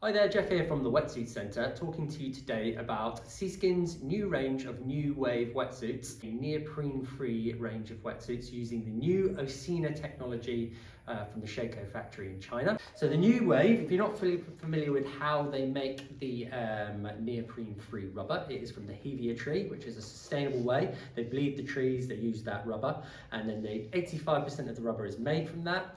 Hi there, Jeff here from the Wetsuit Centre, talking to you today about C Skins' new range of NuWave wetsuits, a neoprene-free range of wetsuits using the new Osina technology from the Sheiko factory in China. So the NuWave, if you're not fully familiar with how they make the neoprene-free rubber, it is from the hevea tree, which is a sustainable way. They bleed the trees, they use that rubber, and then 85% of the rubber is made from that.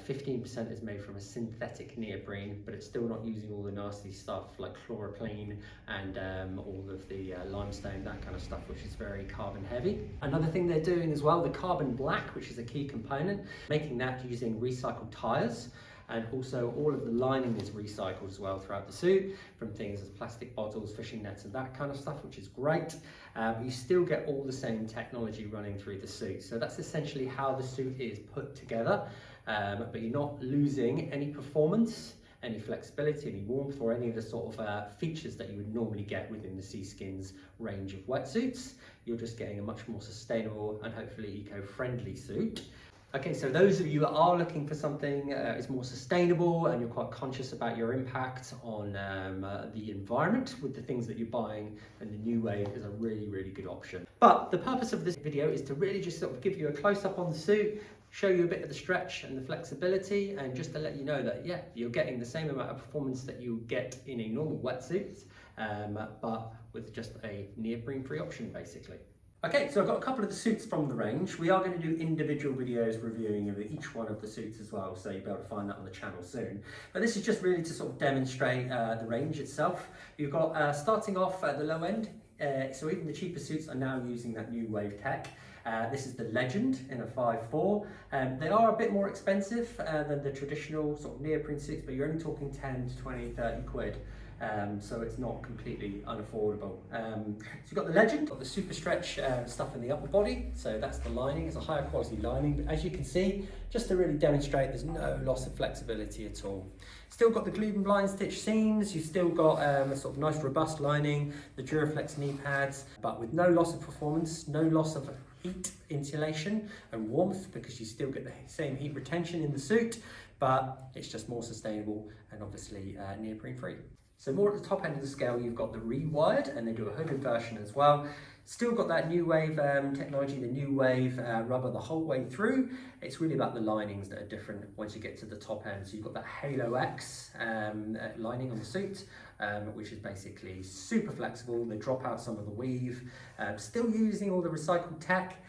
15% is made from a synthetic neoprene, but it's still not using all the nasty stuff like chloroplane and all of the limestone, that kind of stuff, which is very carbon heavy. Another thing they're doing as well, the carbon black, which is a key component, making that using recycled tires. And also all of the lining is recycled as well throughout the suit, from things as plastic bottles, fishing nets and that kind of stuff, which is great. But you still get all the same technology running through the suit. So that's essentially how the suit is put together, but you're not losing any performance, any flexibility, any warmth, or any of the sort of features that you would normally get within the C Skins range of wetsuits. You're just getting a much more sustainable and hopefully eco-friendly suit. Okay, so those of you that are looking for something is more sustainable and you're quite conscious about your impact on the environment with the things that you're buying, then the NuWave is a really, really good option. But the purpose of this video is to really just sort of give you a close-up on the suit, show you a bit of the stretch and the flexibility, and just to let you know that, yeah, you're getting the same amount of performance that you get in a normal wetsuit, but with just a neoprene-free option, basically. Okay, so I've got a couple of the suits from the range. We are going to do individual videos reviewing of each one of the suits as well, so you'll be able to find that on the channel soon. But this is just really to sort of demonstrate the range itself. You've got, starting off at the low end, so even the cheaper suits are now using that NuWave tech. This is the Legend in a 5.4. They are a bit more expensive than the traditional sort of neoprene suits, but you're only talking 10 to 20, 30 quid. So it's not completely unaffordable. So you've got the Legend, got the super stretch stuff in the upper body, so that's the lining, it's a higher quality lining, but as you can see, just to really demonstrate, there's no loss of flexibility at all. Still got the glued and blind stitch seams, you've still got a sort of nice robust lining, the Duraflex knee pads, but with no loss of performance, no loss of heat insulation and warmth, because you still get the same heat retention in the suit, but it's just more sustainable and obviously neoprene free. So more at the top end of the scale, you've got the rewired, and they do a hooded version as well. Still got that NuWave technology, the NuWave rubber the whole way through. It's really about the linings that are different once you get to the top end. So you've got that Halo X lining on the suit, which is basically super flexible. They drop out some of the weave, still using all the recycled tech,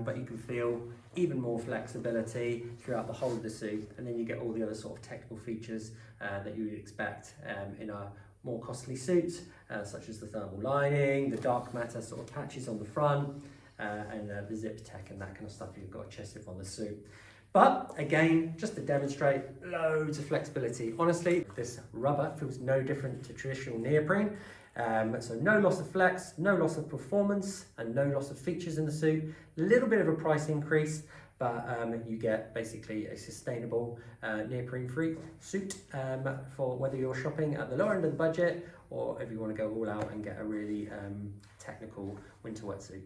but you can feel even more flexibility throughout the whole of the suit. And then you get all the other sort of technical features that you would expect in a more costly suit, such as the thermal lining, the dark matter sort of patches on the front, and the zip tech and that kind of stuff you've got a chest zip on the suit. But again, just to demonstrate, loads of flexibility. Honestly, this rubber feels no different to traditional neoprene. So no loss of flex, no loss of performance, and no loss of features in the suit. A little bit of a price increase, but you get basically a sustainable neoprene-free suit for whether you're shopping at the lower end of the budget or if you want to go all out and get a really technical winter wetsuit.